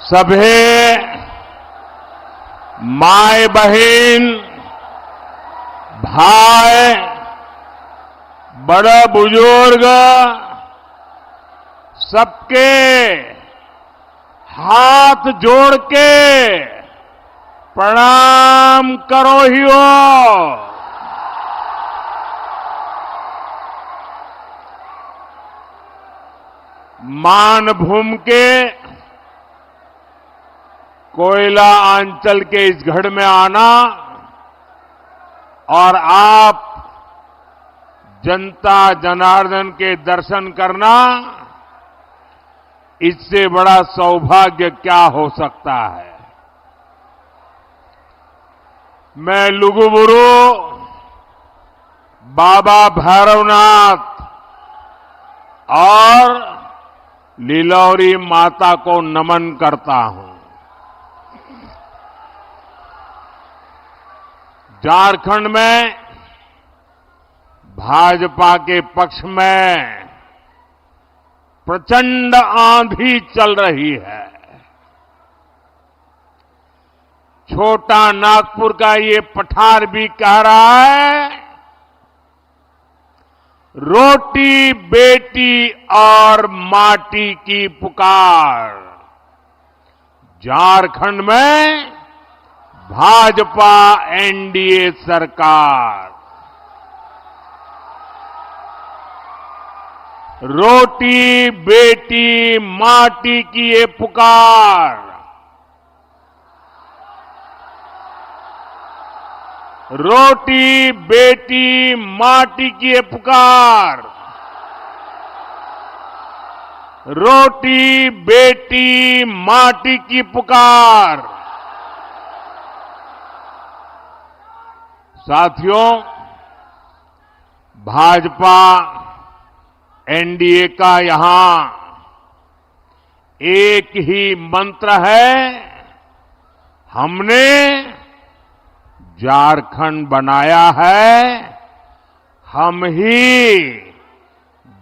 सभी माय बहन भाई बड़े बुजुर्ग सबके हाथ जोड़ के प्रणाम करो ही हो। मानभूम के कोयला अंचल के इस गढ़ में आना और आप जनता जनार्दन के दर्शन करना, इससे बड़ा सौभाग्य क्या हो सकता है। मैं लुगुबुरु बाबा भैरवनाथ और लीलौरी माता को नमन करता हूं। झारखंड में भाजपा के पक्ष में प्रचंड आंधी चल रही है। छोटा नागपुर का ये पठार भी कह रहा है, रोटी बेटी और माटी की पुकार। झारखंड में भाजपा एनडीए सरकार, रोटी बेटी माटी की ये पुकार, रोटी बेटी माटी की ये पुकार, रोटी बेटी माटी की पुकार। साथियों, भाजपा एनडीए का यहां एक ही मंत्र है, हमने झारखंड बनाया है, हम ही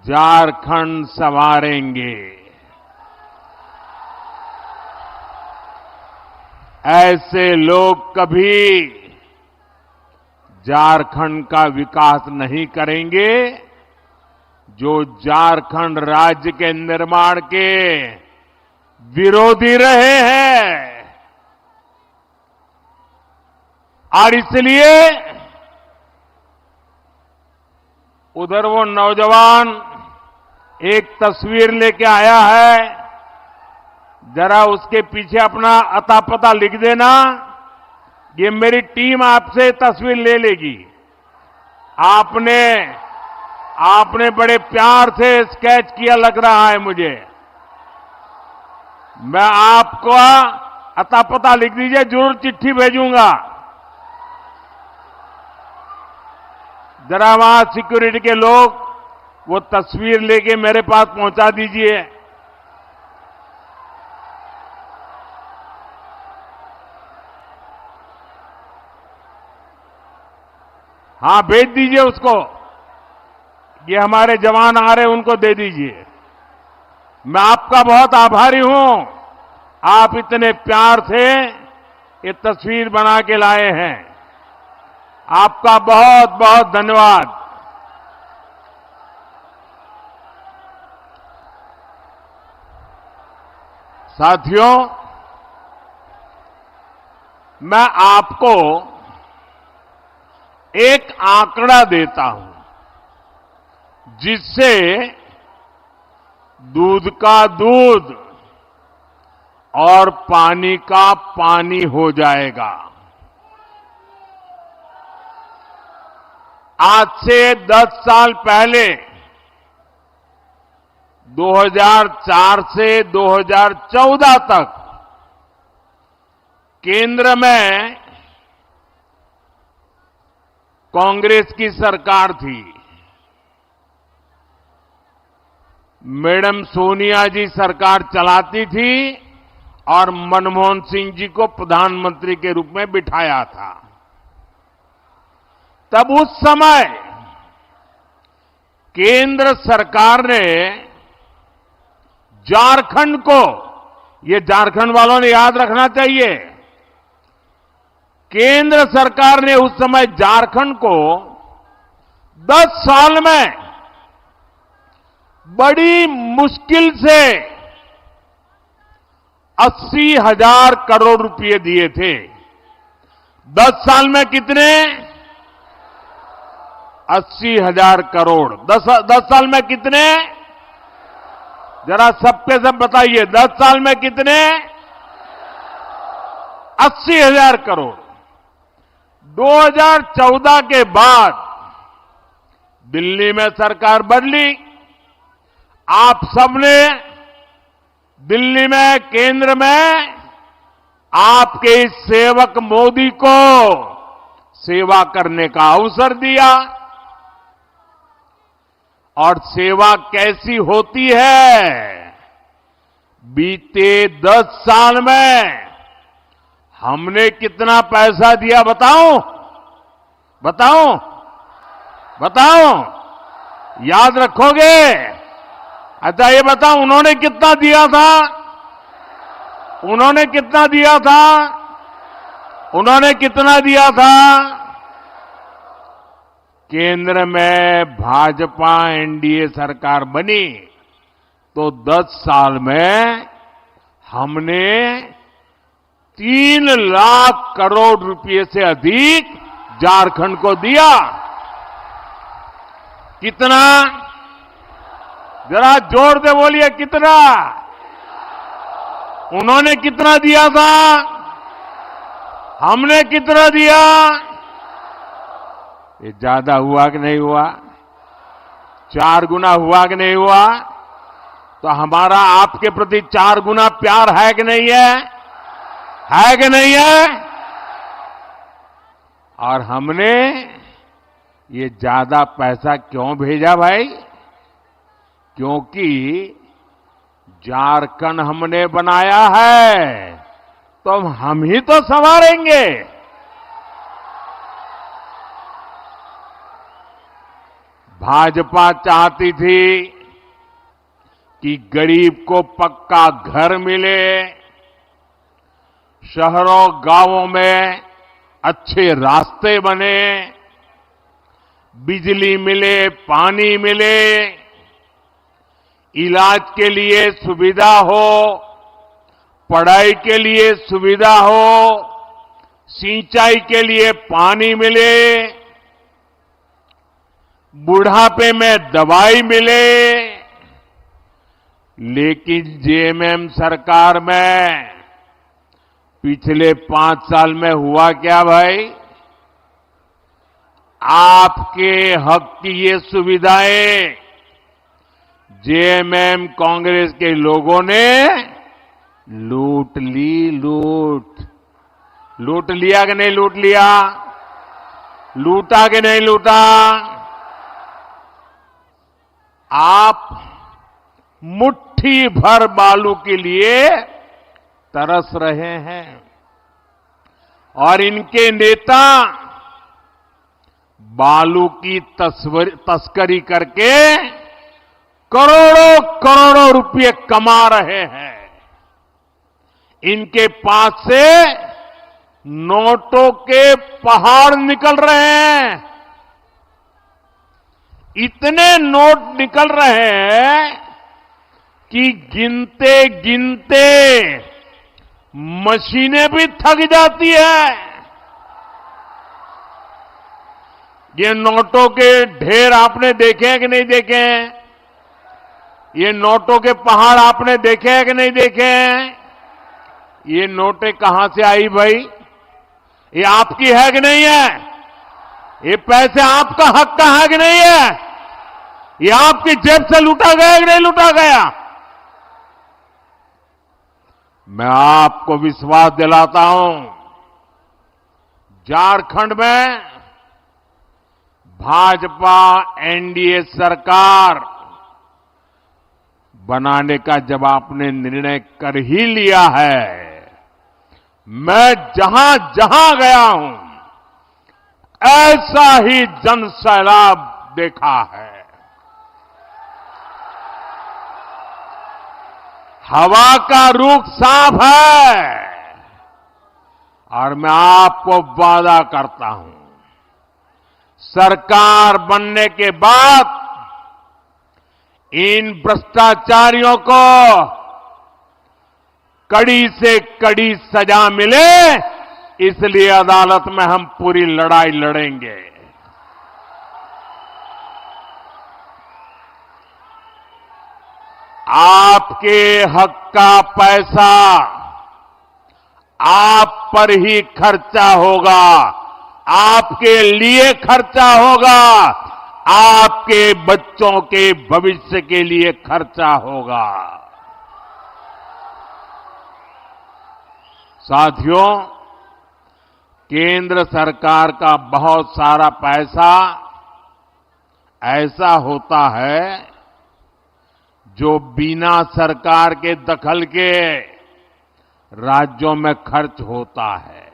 झारखंड संवारेंगे। ऐसे लोग कभी झारखंड का विकास नहीं करेंगे जो झारखंड राज्य के निर्माण के विरोधी रहे हैं। और इसलिए उधर वो नौजवान एक तस्वीर लेके आया है, जरा उसके पीछे अपना अता पता लिख देना। ये मेरी टीम आपसे तस्वीर ले लेगी। आपने बड़े प्यार से स्केच किया लग रहा है मुझे। मैं आपको अता पता लिख दीजिए, जरूर चिट्ठी भेजूंगा। जरा वहां सिक्योरिटी के लोग वो तस्वीर लेके मेरे पास पहुंचा दीजिए। हाँ, भेज दीजिए उसको। ये हमारे जवान आ रहे, उनको दे दीजिए। मैं आपका बहुत आभारी हूं, आप इतने प्यार से ये तस्वीर बना के लाए हैं। आपका बहुत बहुत धन्यवाद। साथियों, मैं आपको एक आंकड़ा देता हूं जिससे दूध का दूध और पानी का पानी हो जाएगा। आज से 10 साल पहले 2004 से 2014 तक केंद्र में कांग्रेस की सरकार थी। मैडम सोनिया जी सरकार चलाती थी और मनमोहन सिंह जी को प्रधानमंत्री के रूप में बिठाया था। तब उस समय केंद्र सरकार ने झारखंड को ये झारखंड वालों ने याद रखना चाहिए। केंद्र सरकार ने उस समय झारखंड को 10 साल में बड़ी मुश्किल से 80,000 करोड़ रुपए दिए थे। 10 साल में कितने? 80,000 करोड़। 10 साल में कितने? जरा सबके सब बताइए, 10 साल में कितने? 80,000 करोड़। 2014 के बाद दिल्ली में सरकार बदली। आप सबने दिल्ली में, केंद्र में आपके इस सेवक मोदी को सेवा करने का अवसर दिया। और सेवा कैसी होती है? बीते 10 साल में हमने कितना पैसा दिया बताऊं? बताऊं? बताऊं? याद रखोगे? अच्छा ये बताओ, उन्होंने कितना दिया था? उन्होंने कितना दिया था? उन्होंने कितना दिया था? केंद्र में भाजपा एनडीए सरकार बनी तो 10 साल में हमने 3 लाख करोड़ रुपए से अधिक झारखंड को दिया। कितना? जरा जोर से बोलिए, कितना? उन्होंने कितना दिया था? हमने कितना दिया? ये ज्यादा हुआ कि नहीं हुआ? 4 गुना हुआ कि नहीं हुआ? तो हमारा आपके प्रति 4 गुना प्यार है कि नहीं है? है कि नहीं है? और हमने ये ज्यादा पैसा क्यों भेजा भाई? क्योंकि झारखंड हमने बनाया है तो हम ही तो संवारेंगे। भाजपा चाहती थी कि गरीब को पक्का घर मिले, शहरों गांवों में अच्छे रास्ते बने, बिजली मिले, पानी मिले, इलाज के लिए सुविधा हो, पढ़ाई के लिए सुविधा हो, सिंचाई के लिए पानी मिले, बुढ़ापे में दवाई मिले। लेकिन जेएमएम सरकार में पिछले 5 साल में हुआ क्या भाई? आपके हक की ये सुविधाएं जेएमएम कांग्रेस के लोगों ने लूट ली। लूट लिया कि नहीं लूट लिया? लूटा कि नहीं लूटा? आप मुट्ठी भर बालू के लिए तरस रहे हैं और इनके नेता बालू की तस्करी करके करोड़ों करोड़ों रुपए कमा रहे हैं। इनके पास से नोटों के पहाड़ निकल रहे हैं। इतने नोट निकल रहे हैं कि गिनते गिनते मशीनें भी थक जाती है। ये नोटों के ढेर आपने देखे हैं कि नहीं देखे हैं? ये नोटों के पहाड़ आपने देखे हैं कि नहीं देखे हैं? ये नोटें कहां से आई भाई? ये आपकी है कि नहीं है? ये पैसे आपका हक का है कि नहीं है? ये आपकी जेब से लूटा गया कि नहीं लूटा गया? मैं आपको विश्वास दिलाता हूं, झारखंड में भाजपा एनडीए सरकार बनाने का जब आपने निर्णय कर ही लिया है, मैं जहां जहां गया हूं ऐसा ही जन सैलाब देखा है। हवा का रुख साफ है और मैं आपको वादा करता हूं, सरकार बनने के बाद इन भ्रष्टाचारियों को कड़ी से कड़ी सजा मिले, इसलिए अदालत में हम पूरी लड़ाई लड़ेंगे। आपके हक का पैसा आप पर ही खर्चा होगा, आपके लिए खर्चा होगा, आपके बच्चों के भविष्य के लिए खर्चा होगा। साथियों, केंद्र सरकार का बहुत सारा पैसा ऐसा होता है जो बिना सरकार के दखल के राज्यों में खर्च होता है।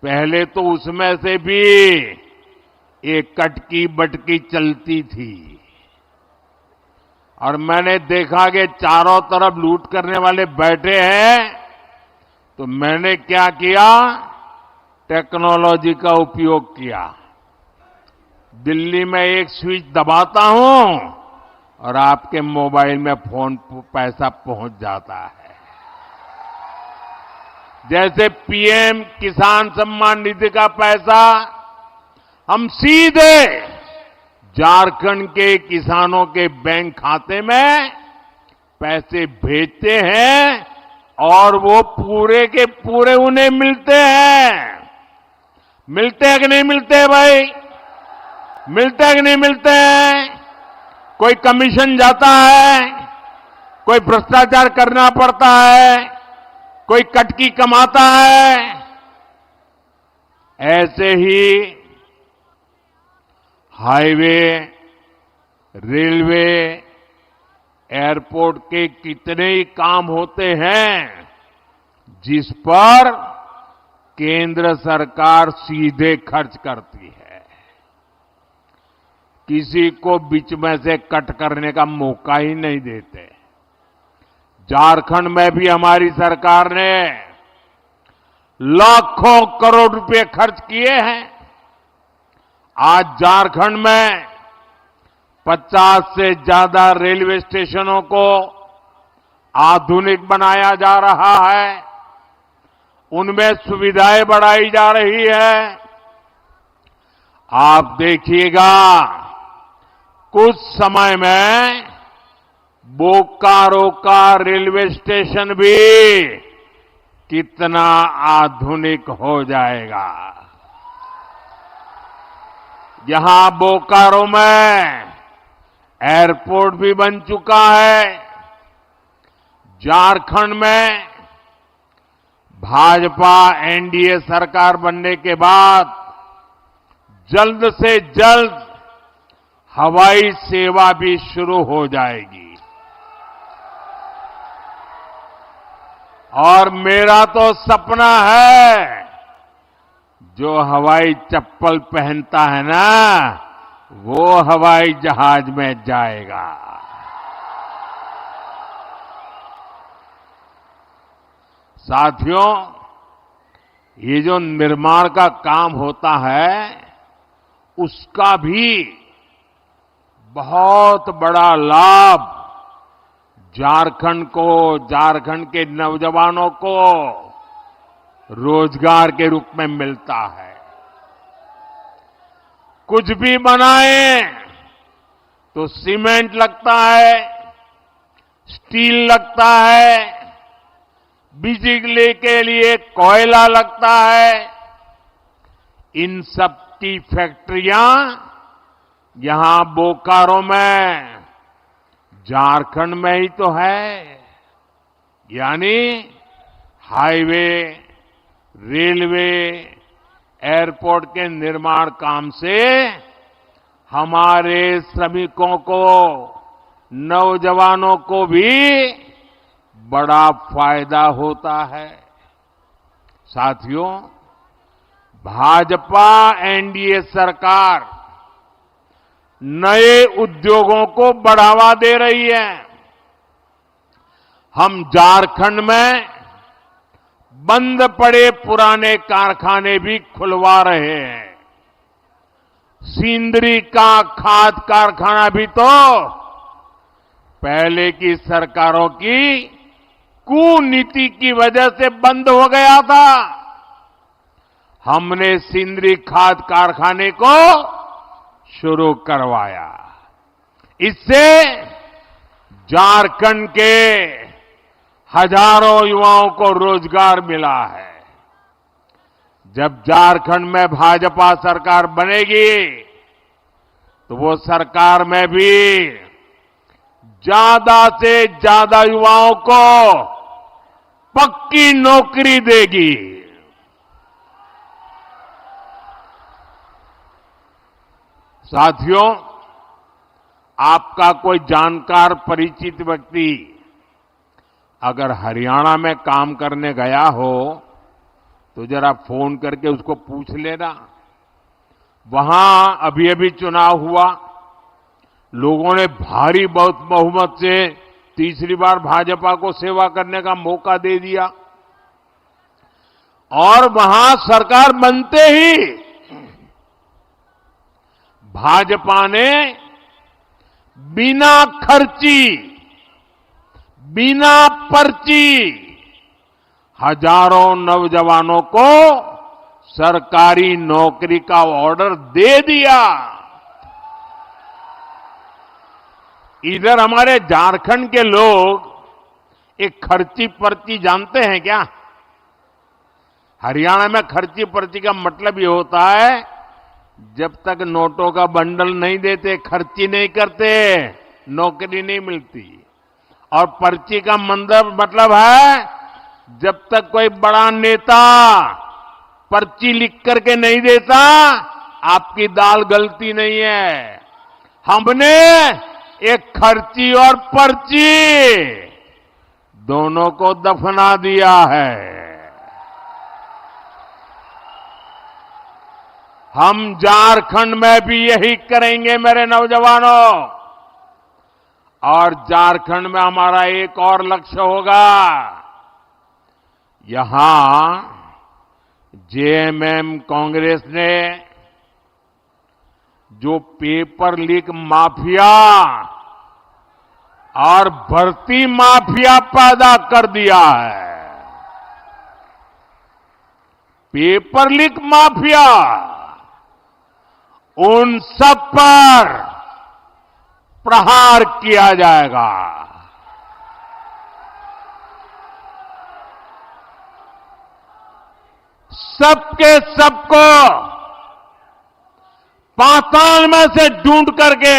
पहले तो उसमें से भी एक कटकी बटकी चलती थी और मैंने देखा कि चारों तरफ लूट करने वाले बैठे हैं, तो मैंने क्या किया, टेक्नोलॉजी का उपयोग किया। दिल्ली में एक स्विच दबाता हूं और आपके मोबाइल में फोन पैसा पहुंच जाता है। जैसे पीएम किसान सम्मान निधि का पैसा हम सीधे झारखंड के किसानों के बैंक खाते में पैसे भेजते हैं और वो पूरे के पूरे उन्हें मिलते हैं। मिलते हैं कि नहीं मिलते हैं भाई? मिलते हैं कि नहीं मिलते हैं? कोई कमीशन जाता है, कोई भ्रष्टाचार करना पड़ता है, कोई कटकी कमाता है। ऐसे ही हाईवे, रेलवे, एयरपोर्ट के कितने ही काम होते हैं जिस पर केंद्र सरकार सीधे खर्च करती है। किसी को बीच में से कट करने का मौका ही नहीं देते। झारखंड में भी हमारी सरकार ने लाखों करोड़ रुपए खर्च किए हैं। आज झारखंड में 50 से ज्यादा रेलवे स्टेशनों को आधुनिक बनाया जा रहा है, उनमें सुविधाएं बढ़ाई जा रही है। आप देखिएगा कुछ समय में बोकारो का रेलवे स्टेशन भी कितना आधुनिक हो जाएगा। यहां बोकारो में एयरपोर्ट भी बन चुका है। झारखंड में भाजपा एनडीए सरकार बनने के बाद जल्द से जल्द हवाई सेवा भी शुरू हो जाएगी। और मेरा तो सपना है, जो हवाई चप्पल पहनता है ना, वो हवाई जहाज में जाएगा। साथियों, ये जो निर्माण का काम होता है, उसका भी बहुत बड़ा लाभ झारखंड को, झारखंड के नौजवानों को रोजगार के रूप में मिलता है। कुछ भी बनाए तो सीमेंट लगता है, स्टील लगता है, बिजली के लिए कोयला लगता है। इन सब की फैक्ट्रियां यहां बोकारो में, झारखंड में ही तो है। यानी हाईवे, रेलवे, एयरपोर्ट के निर्माण काम से हमारे श्रमिकों को, नौजवानों को भी बड़ा फायदा होता है। साथियों, भाजपा एनडीए सरकार नए उद्योगों को बढ़ावा दे रही है। हम झारखंड में बंद पड़े पुराने कारखाने भी खुलवा रहे हैं। सिंदरी का खाद कारखाना भी तो पहले की सरकारों की कुनीति की वजह से बंद हो गया था। हमने सिंदरी खाद कारखाने को शुरू करवाया। इससे झारखंड के हजारों युवाओं को रोजगार मिला है। जब झारखंड में भाजपा सरकार बनेगी तो वो सरकार में भी ज्यादा से ज्यादा युवाओं को पक्की नौकरी देगी। साथियों, आपका कोई जानकार परिचित व्यक्ति अगर हरियाणा में काम करने गया हो तो जरा फोन करके उसको पूछ लेना। वहां अभी अभी चुनाव हुआ, लोगों ने भारी बहुत बहुमत से तीसरी बार भाजपा को सेवा करने का मौका दे दिया और वहां सरकार बनते ही भाजपा ने बिना खर्ची, बिना पर्ची हजारों नौजवानों को सरकारी नौकरी का ऑर्डर दे दिया। इधर हमारे झारखंड के लोग एक खर्ची पर्ची जानते हैं क्या? हरियाणा में खर्ची पर्ची का मतलब ये होता है, जब तक नोटों का बंडल नहीं देते, खर्ची नहीं करते, नौकरी नहीं मिलती। और पर्ची का मतलब है, जब तक कोई बड़ा नेता पर्ची लिख करके नहीं देता, आपकी दाल गलती नहीं है। हमने एक खर्ची और पर्ची दोनों को दफना दिया है। हम झारखंड में भी यही करेंगे मेरे नौजवानों। और झारखंड में हमारा एक और लक्ष्य होगा। यहां जेएमएम कांग्रेस ने जो पेपर लीक माफिया और भर्ती माफिया पैदा कर दिया है, पेपर लीक माफिया, उन सब पर प्रहार किया जाएगा। सबके सबको पाताल में से ढूंढ करके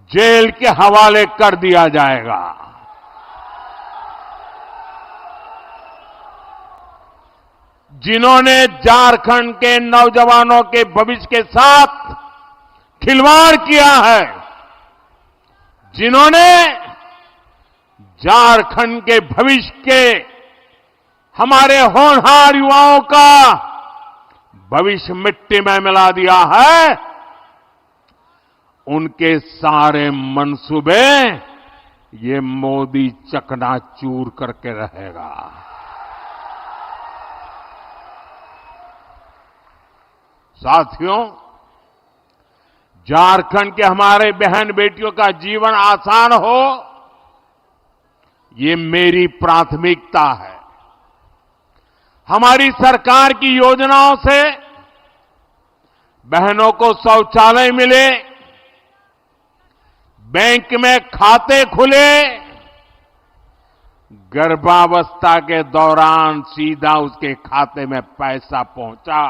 जेल के हवाले कर दिया जाएगा। जिन्होंने झारखंड के नौजवानों के भविष्य के साथ खिलवाड़ किया है, जिन्होंने झारखंड के भविष्य के हमारे होनहार युवाओं का भविष्य मिट्टी में मिला दिया है, उनके सारे मंसूबे ये मोदी चकनाचूर करके रहेगा। साथियों, झारखंड के हमारे बहन बेटियों का जीवन आसान हो, ये मेरी प्राथमिकता है। हमारी सरकार की योजनाओं से बहनों को शौचालय मिले, बैंक में खाते खुले, गर्भावस्था के दौरान सीधा उसके खाते में पैसा पहुंचा।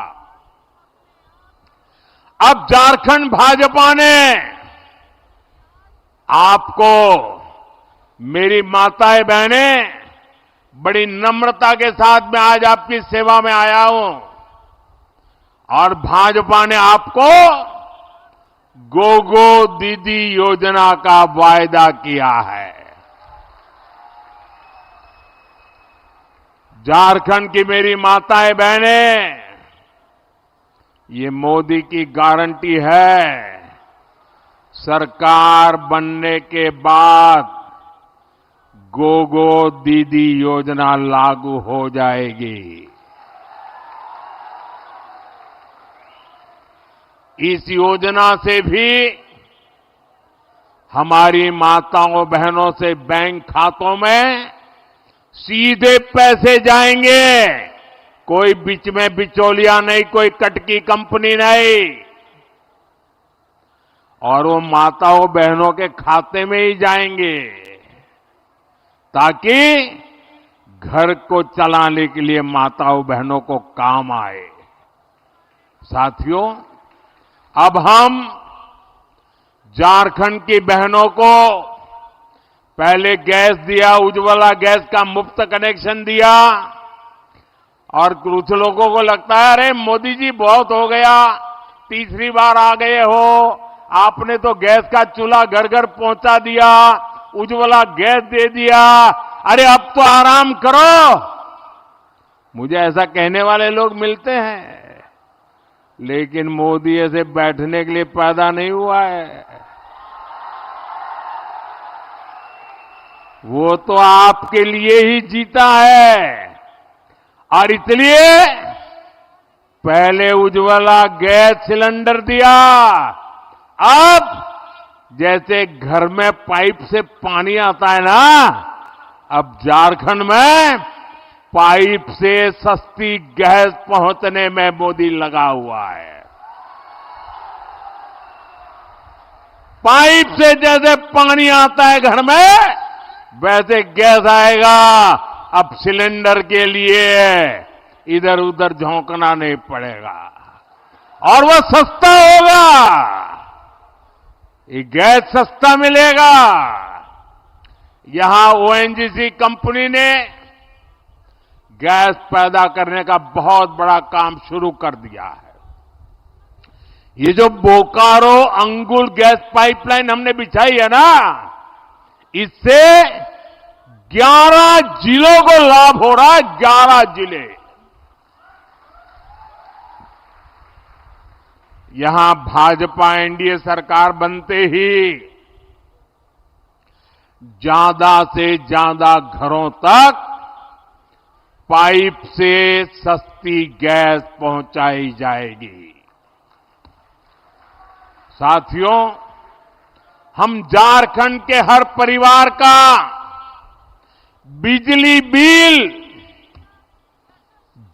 अब झारखंड भाजपा ने आपको, मेरी माताएं बहनें, बड़ी नम्रता के साथ मैं आज आपकी सेवा में आया हूं और भाजपा ने आपको गोगो दीदी योजना का वायदा किया है। झारखंड की मेरी माताएं बहनें, ये मोदी की गारंटी है। सरकार बनने के बाद गोगो दीदी योजना लागू हो जाएगी। इस योजना से भी हमारी माताओं बहनों से बैंक खातों में सीधे पैसे जाएंगे। कोई बीच में बिचौलिया नहीं, कोई कटकी कंपनी नहीं, और वो माताओं बहनों के खाते में ही जाएंगे, ताकि घर को चलाने के लिए माताओं बहनों को काम आए। साथियों, अब हम झारखंड की बहनों को पहले गैस दिया, उज्ज्वला गैस का मुफ्त कनेक्शन दिया, और कुछ लोगों को लगता है अरे मोदी जी बहुत हो गया, तीसरी बार आ गए हो, आपने तो गैस का चूल्हा घर घर पहुंचा दिया, उज्ज्वला गैस दे दिया, अरे अब तो आराम करो। मुझे ऐसा कहने वाले लोग मिलते हैं, लेकिन मोदी ऐसे बैठने के लिए पैदा नहीं हुआ है। वो तो आपके लिए ही जीता है, और इसलिए पहले उज्ज्वला गैस सिलेंडर दिया, अब जैसे घर में पाइप से पानी आता है ना, अब झारखंड में पाइप से सस्ती गैस पहुंचने में मोदी लगा हुआ है। पाइप से जैसे पानी आता है घर में, वैसे गैस आएगा। अब सिलेंडर के लिए इधर उधर झोंकना नहीं पड़ेगा, और वह सस्ता होगा। ये गैस सस्ता मिलेगा। यहां ओएनजीसी कंपनी ने गैस पैदा करने का बहुत बड़ा काम शुरू कर दिया है। ये जो बोकारो अंगुल गैस पाइपलाइन हमने बिछाई है ना, इससे 11 जिलों को लाभ हो रहा है। 11 जिले। यहां भाजपा एनडीए सरकार बनते ही ज्यादा से ज्यादा घरों तक पाइप से सस्ती गैस पहुंचाई जाएगी। साथियों, हम झारखंड के हर परिवार का बिजली बिल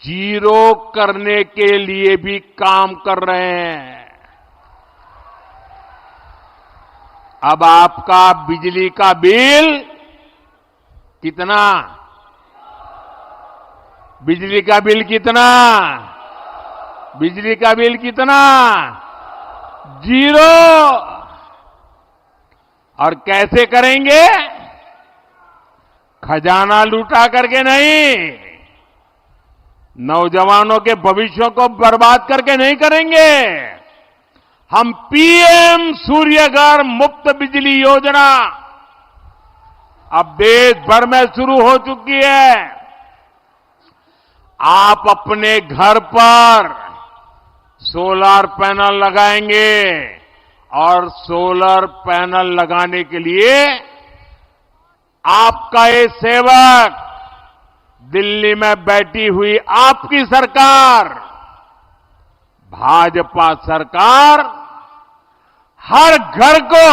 जीरो करने के लिए भी काम कर रहे हैं। अब आपका बिजली का बिल कितना? बिजली का बिल कितना? बिजली का बिल कितना? जीरो। और कैसे करेंगे? खजाना लूटा करके नहीं, नौजवानों के भविष्य को बर्बाद करके नहीं करेंगे। हम पीएम सूर्यघर मुफ्त बिजली योजना अब देश भर में शुरू हो चुकी है। आप अपने घर पर सोलर पैनल लगाएंगे, और सोलर पैनल लगाने के लिए आपका ये सेवक, दिल्ली में बैठी हुई आपकी सरकार, भाजपा सरकार, हर घर को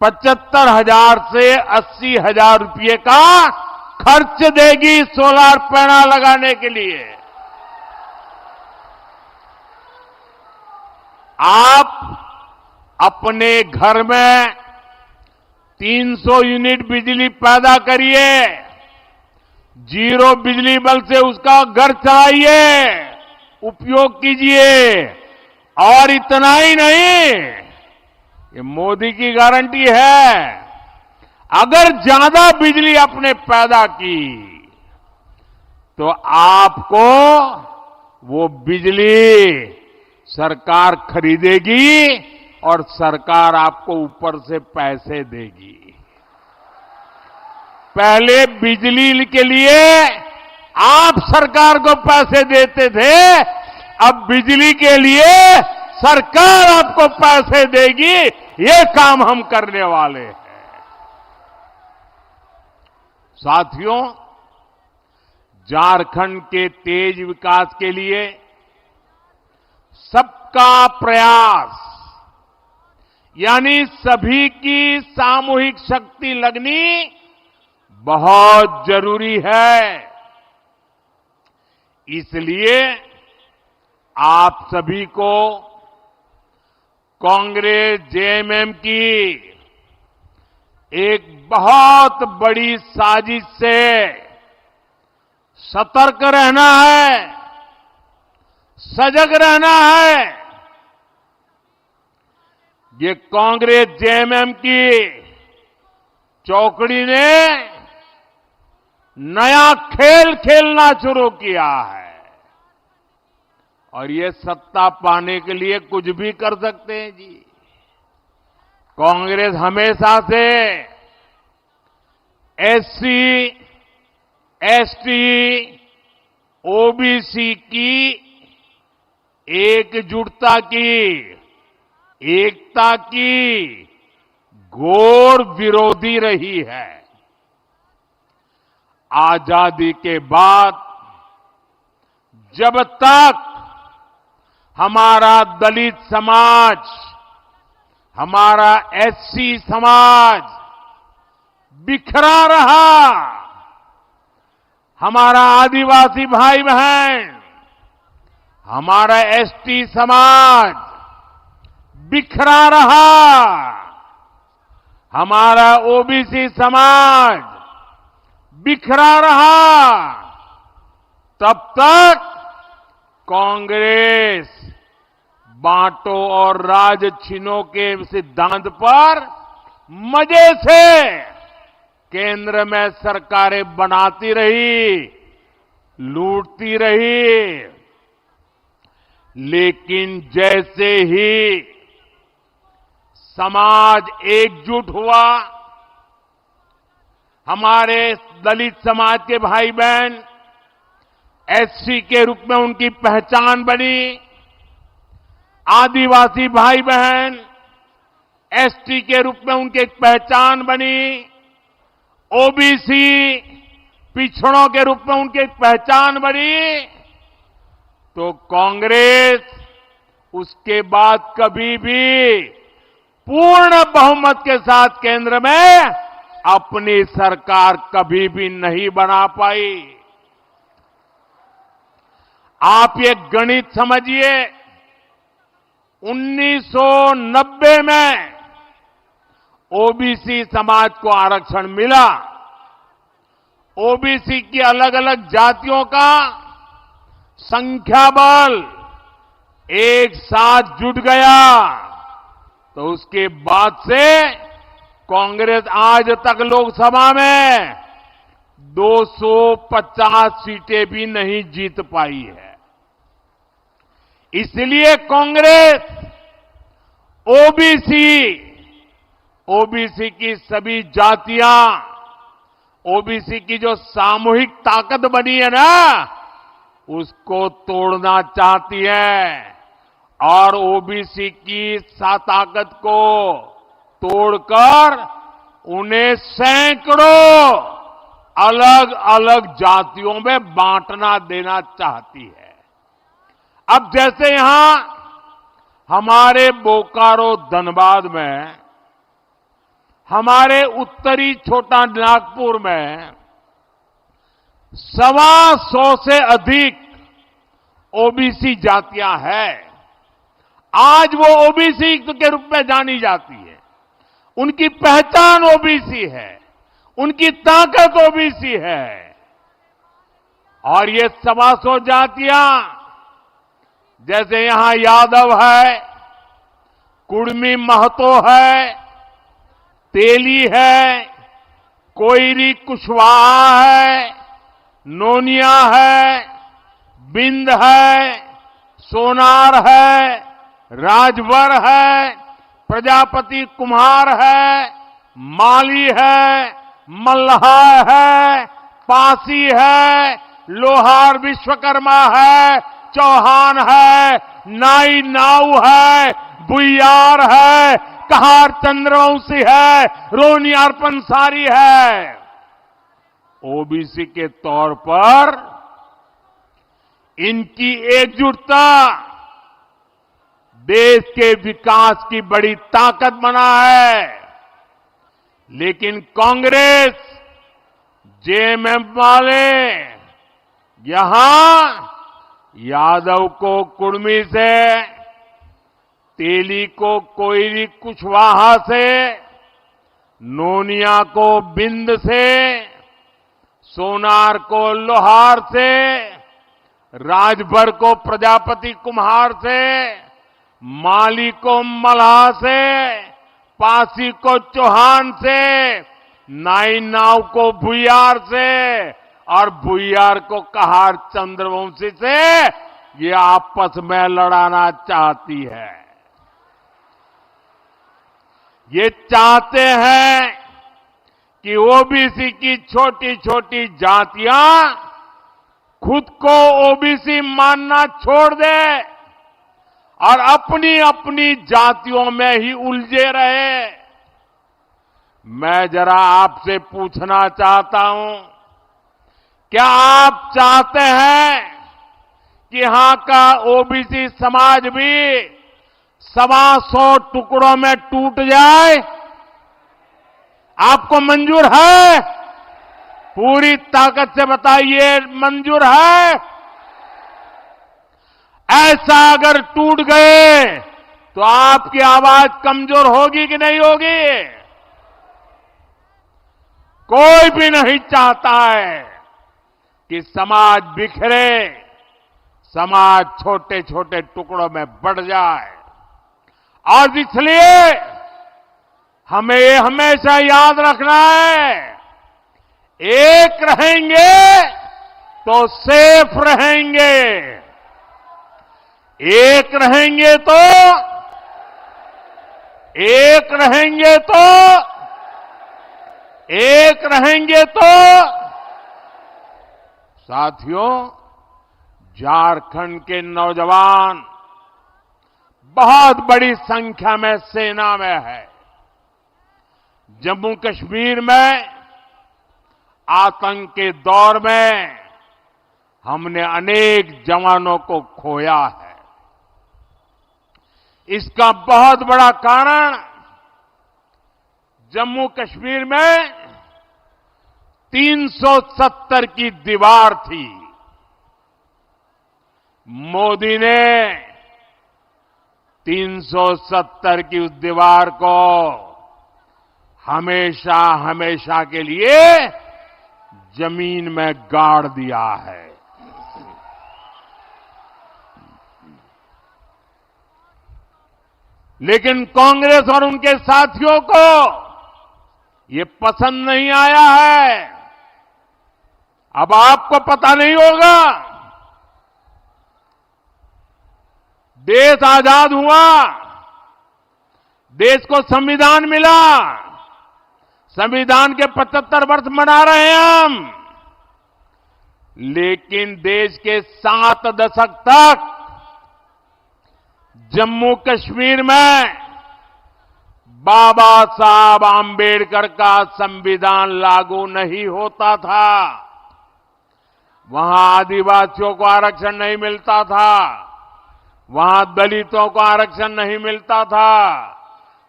75,000 से 80,000 रुपये का खर्च देगी सोलर पैनल लगाने के लिए। आप अपने घर में 300 यूनिट बिजली पैदा करिए, जीरो बिजली बल से उसका घर चलाइए, उपयोग कीजिए। और इतना ही नहीं, ये मोदी की गारंटी है, अगर ज्यादा बिजली आपने पैदा की तो आपको वो बिजली सरकार खरीदेगी, और सरकार आपको ऊपर से पैसे देगी। पहले बिजली के लिए आप सरकार को पैसे देते थे, अब बिजली के लिए सरकार आपको पैसे देगी। ये काम हम करने वाले हैं। साथियों, झारखंड के तेज विकास के लिए सबका प्रयास यानी सभी की सामूहिक शक्ति लगनी बहुत जरूरी है। इसलिए आप सभी को कांग्रेस जेएमएम की एक बहुत बड़ी साजिश से सतर्क रहना है, सजग रहना है। ये कांग्रेस जेएमएम की चौकड़ी ने नया खेल खेलना शुरू किया है और ये सत्ता पाने के लिए कुछ भी कर सकते हैं जी। कांग्रेस हमेशा से एससी, एसटी, ओबीसी की एकजुटता की, एकता की घोर विरोधी रही है। आजादी के बाद जब तक हमारा दलित समाज, हमारा एससी समाज बिखरा रहा, हमारा आदिवासी भाई बहन, हमारा एसटी समाज बिखरा रहा, हमारा ओबीसी समाज बिखरा रहा, तब तक कांग्रेस बांटो और राज छीनो के सिद्धांत पर मजे से केंद्र में सरकारें बनाती रही, लूटती रही। लेकिन जैसे ही समाज एकजुट हुआ, हमारे दलित समाज के भाई बहन एससी के रूप में उनकी पहचान बनी, आदिवासी भाई बहन एसटी के रूप में उनकी पहचान बनी, ओबीसी पिछड़ों के रूप में उनकी पहचान बनी, तो कांग्रेस उसके बाद कभी भी पूर्ण बहुमत के साथ केंद्र में अपनी सरकार कभी भी नहीं बना पाई। आप ये गणित समझिए, 1990 में ओबीसी समाज को आरक्षण मिला, ओबीसी की अलग अलग जातियों का संख्या बल एक साथ जुट गया, तो उसके बाद से कांग्रेस आज तक लोकसभा में 250 सीटें भी नहीं जीत पाई है। इसलिए कांग्रेस ओबीसी की सभी जातियां, ओबीसी की जो सामूहिक ताकत बनी है ना, उसको तोड़ना चाहती है और ओबीसी की ताकत को तोड़कर उन्हें सैकड़ों अलग अलग जातियों में बांटना देना चाहती है। अब जैसे यहां हमारे बोकारो धनबाद में, हमारे उत्तरी छोटा नागपुर में 125 से अधिक ओबीसी जातियां हैं। आज वो ओबीसी के रूप में जानी जाती है, उनकी पहचान ओबीसी है, उनकी ताकत ओबीसी है। और ये 125 जातियां, जैसे यहां यादव है, कुड़मी महतो है, तेली है, कोयरी कुशवाहा है, नोनिया है, बिंद है, सोनार है, राजभर है, प्रजापति कुम्हार है, माली है, मल्हा है, पासी है, लोहार विश्वकर्मा है, चौहान है, नाई नाऊ है, बुइयार है, कहार चंद्रवंशी है, रोनियार पंसारी है। ओबीसी के तौर पर इनकी एकजुटता देश के विकास की बड़ी ताकत बना है। लेकिन कांग्रेस, जेएमएम वाले यहां यादव को कुर्मी से, तेली को कोयली कुशवाहा से, नोनिया को बिंद से, सोनार को लोहार से, राजभर को प्रजापति कुम्हार से, माली को मल्हा से, पासी को चौहान से, नाई नाव को भुयार से और भुयार को कहार चंद्रवंशी से ये आपस में लड़ाना चाहती है। ये चाहते हैं कि ओबीसी की छोटी छोटी जातियां खुद को ओबीसी मानना छोड़ दे और अपनी अपनी जातियों में ही उलझे रहे। मैं जरा आपसे पूछना चाहता हूं, क्या आप चाहते हैं कि यहां का ओबीसी समाज भी 125 टुकड़ों में टूट जाए? आपको मंजूर है? पूरी ताकत से बताइए, मंजूर है? ऐसा अगर टूट गए तो आपकी आवाज कमजोर होगी कि नहीं होगी? कोई भी नहीं चाहता है कि समाज बिखरे, समाज छोटे छोटे टुकड़ों में बढ़ जाए। और इसलिए हमें ये हमेशा याद रखना है, एक रहेंगे तो सेफ रहेंगे, एक रहेंगे तो एक रहेंगे तो एक रहेंगे तो साथियों, झारखंड के नौजवान बहुत बड़ी संख्या में सेना में है। जम्मू कश्मीर में आतंक के दौर में हमने अनेक जवानों को खोया है। इसका बहुत बड़ा कारण जम्मू कश्मीर में 370 की दीवार थी। मोदी ने 370 की उस दीवार को हमेशा हमेशा के लिए जमीन में गाड़ दिया है। लेकिन कांग्रेस और उनके साथियों को ये पसंद नहीं आया है। अब आपको पता नहीं होगा, देश आजाद हुआ, देश को संविधान मिला, संविधान के 75 वर्ष मना रहे हैं हम, लेकिन देश के 7 दशक तक जम्मू कश्मीर में बाबा साहब आंबेडकर का संविधान लागू नहीं होता था। वहां आदिवासियों को आरक्षण नहीं मिलता था, वहां दलितों को आरक्षण नहीं मिलता था।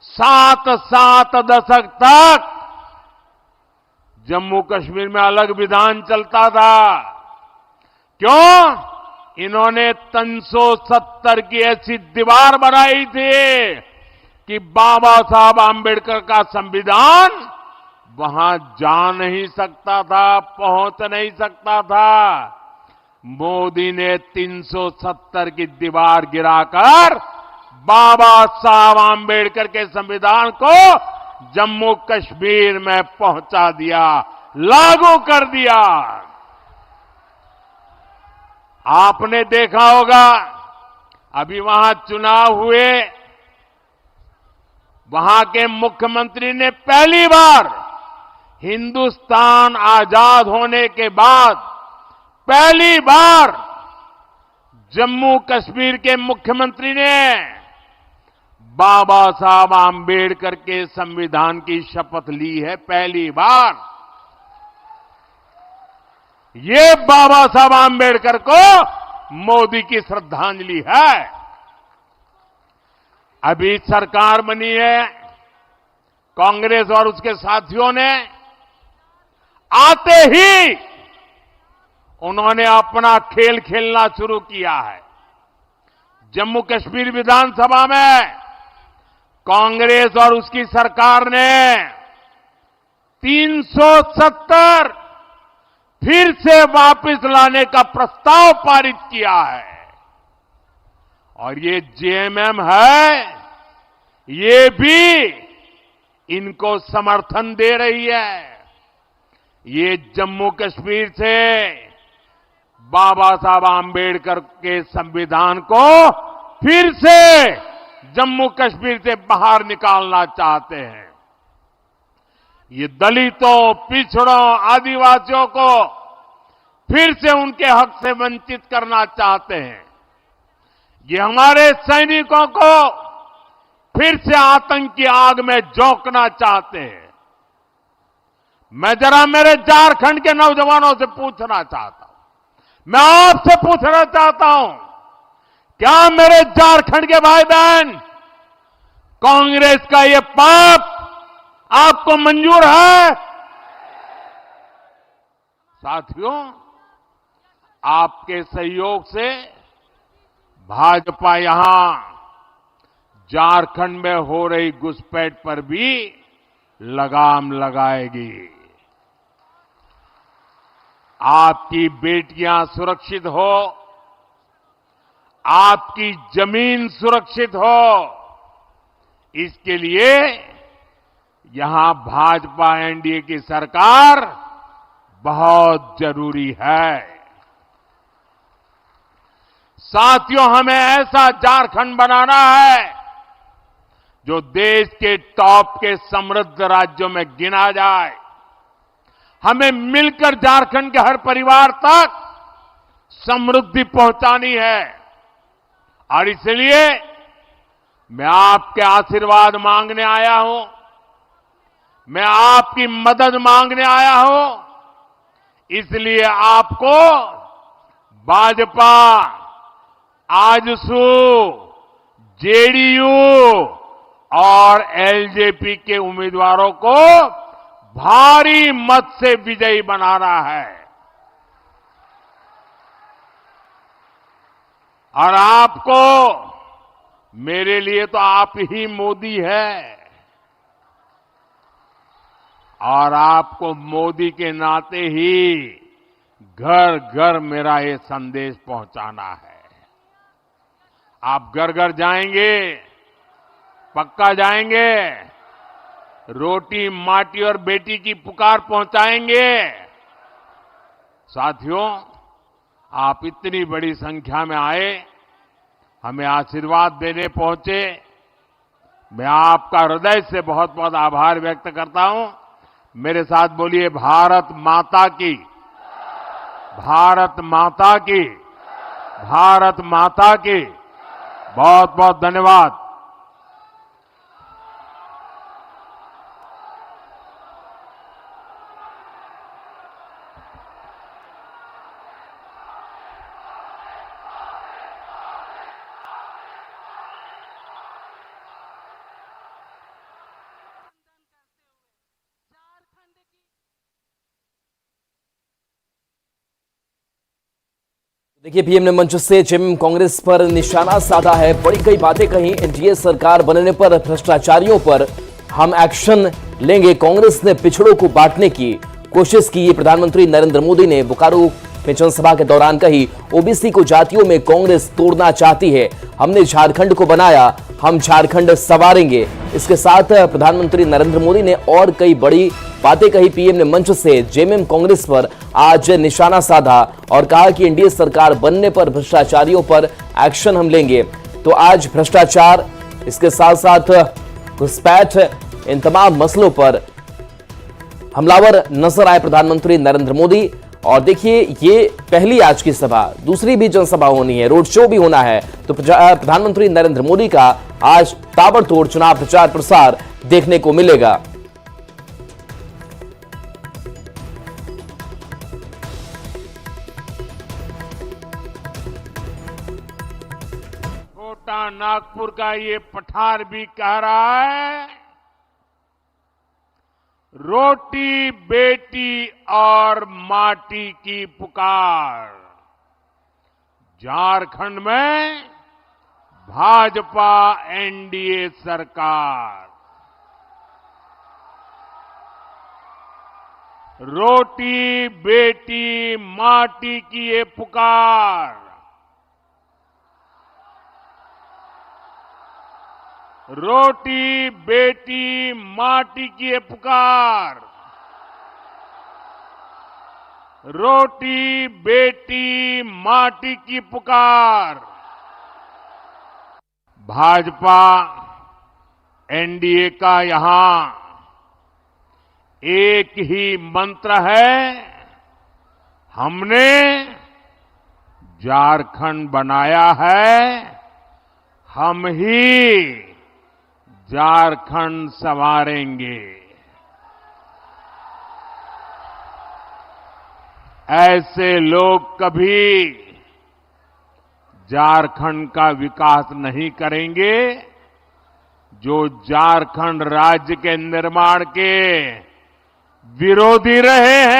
7 दशक तक जम्मू कश्मीर में अलग विधान चलता था। क्यों? इन्होंने 370 की ऐसी दीवार बनाई थी कि बाबा साहब आंबेडकर का संविधान वहां जा नहीं सकता था, पहुंच नहीं सकता था। मोदी ने 370 की दीवार गिराकर बाबा साहब आंबेडकर के संविधान को जम्मू कश्मीर में पहुंचा दिया, लागू कर दिया। आपने देखा होगा, अभी वहां चुनाव हुए, वहां के मुख्यमंत्री ने पहली बार हिंदुस्तान आजाद होने के बाद पहली बार जम्मू कश्मीर के मुख्यमंत्री ने बाबा साहब आंबेडकर के संविधान की शपथ ली है, पहली बार। ये बाबा साहब आंबेडकर को मोदी की श्रद्धांजलि है। अभी सरकार बनी है कांग्रेस और उसके साथियों ने, आते ही उन्होंने अपना खेल खेलना शुरू किया है। जम्मू कश्मीर विधानसभा में कांग्रेस और उसकी सरकार ने 370 फिर से वापस लाने का प्रस्ताव पारित किया है। और ये जेएमएम है, ये भी इनको समर्थन दे रही है। ये जम्मू कश्मीर से बाबा साहब आंबेडकर के संविधान को फिर से जम्मू कश्मीर से बाहर निकालना चाहते हैं। ये दलितों, पिछड़ों, आदिवासियों को फिर से उनके हक से वंचित करना चाहते हैं। ये हमारे सैनिकों को फिर से आतंक की आग में झोंकना चाहते हैं। मैं जरा मेरे झारखंड के नौजवानों से पूछना चाहता हूं, मैं आपसे पूछना चाहता हूं, क्या मेरे झारखंड के भाई बहन कांग्रेस का ये पाप आपको मंजूर है? साथियों, आपके सहयोग से भाजपा यहां झारखंड में हो रही घुसपैठ पर भी लगाम लगाएगी। आपकी बेटियां सुरक्षित हो, आपकी जमीन सुरक्षित हो, इसके लिए यहां भाजपा एनडीए की सरकार बहुत जरूरी है। साथियों, हमें ऐसा झारखंड बनाना है जो देश के टॉप के समृद्ध राज्यों में गिना जाए। हमें मिलकर झारखंड के हर परिवार तक समृद्धि पहुंचानी है। और इसलिए मैं आपके आशीर्वाद मांगने आया हूं, मैं आपकी मदद मांगने आया हूं। इसलिए आपको भाजपा, आजसू, जेडीयू और एलजेपी के उम्मीदवारों को भारी मत से विजयी बनाना है। और आपको, मेरे लिए तो आप ही मोदी है, और आपको मोदी के नाते ही घर घर मेरा ये संदेश पहुंचाना है। आप घर घर जाएंगे, पक्का जाएंगे, रोटी, माटी और बेटी की पुकार पहुंचाएंगे। साथियों, आप इतनी बड़ी संख्या में आए, हमें आशीर्वाद देने पहुंचे, मैं आपका हृदय से बहुत बहुत आभार व्यक्त करता हूं। मेरे साथ बोलिए, भारत माता की, भारत माता की, भारत माता की। बहुत बहुत धन्यवाद। देखिए, पीएम ने मंच से जेएमएम कांग्रेस पर निशाना साधा है। बड़ी कई बातें कही। एनडीए सरकार बनने पर भ्रष्टाचारियों पर हम एक्शन लेंगे। कांग्रेस ने पिछड़ों को बांटने की कोशिश की, ये प्रधानमंत्री नरेंद्र मोदी ने बोकारो में जनसभा के दौरान कही। ओबीसी को जातियों में कांग्रेस तोड़ना चाहती है। हमने झारखंड को बनाया, हम झारखंड संवारेंगे। इसके साथ प्रधानमंत्री नरेंद्र मोदी ने और कई बड़ी बातें कही। पीएम ने मंच से जेएमएम कांग्रेस पर आज निशाना साधा और कहा कि एनडीए सरकार बनने पर भ्रष्टाचारियों पर एक्शन हम लेंगे। तो आज भ्रष्टाचार, इसके साथ साथ घुसपैठ, इन तमाम मसलों पर हमलावर नजर आए प्रधानमंत्री नरेंद्र मोदी। और देखिए, ये पहली आज की सभा, दूसरी भी जनसभा होनी है, रोड शो भी होना है। तो प्रधानमंत्री नरेंद्र मोदी का आज ताबड़तोड़ चुनाव प्रचार प्रसार देखने को मिलेगा। छोटा नागपुर का ये पठार भी कह रहा है, रोटी बेटी और माटी की पुकार। झारखंड में भाजपा एनडीए सरकार। रोटी बेटी माटी की ये पुकार। रोटी बेटी माटी की ये पुकार। रोटी बेटी माटी की पुकार। भाजपा एनडीए का यहां एक ही मंत्र है, हमने झारखंड बनाया है, हम ही झारखंड संवारेंगे। ऐसे लोग कभी झारखंड का विकास नहीं करेंगे जो झारखंड राज्य के निर्माण के विरोधी रहे हैं।